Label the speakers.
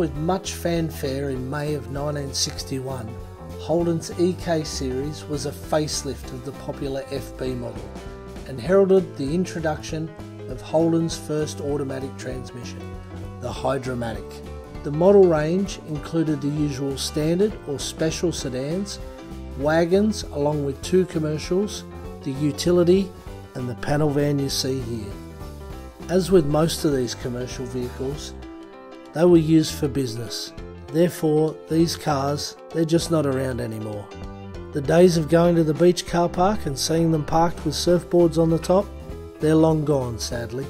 Speaker 1: with much fanfare in May of 1961, Holden's EK series was a facelift of the popular FB model and heralded the introduction of Holden's first automatic transmission, the Hydromatic. The model range included the usual standard or special sedans, wagons along with 2 commercials, the utility and the panel van you see here. As with most of these commercial vehicles, they were used for business. Therefore, these cars, they're just not around anymore. The days of going to the beach car park and seeing them parked with surfboards on the top, they're long gone, sadly.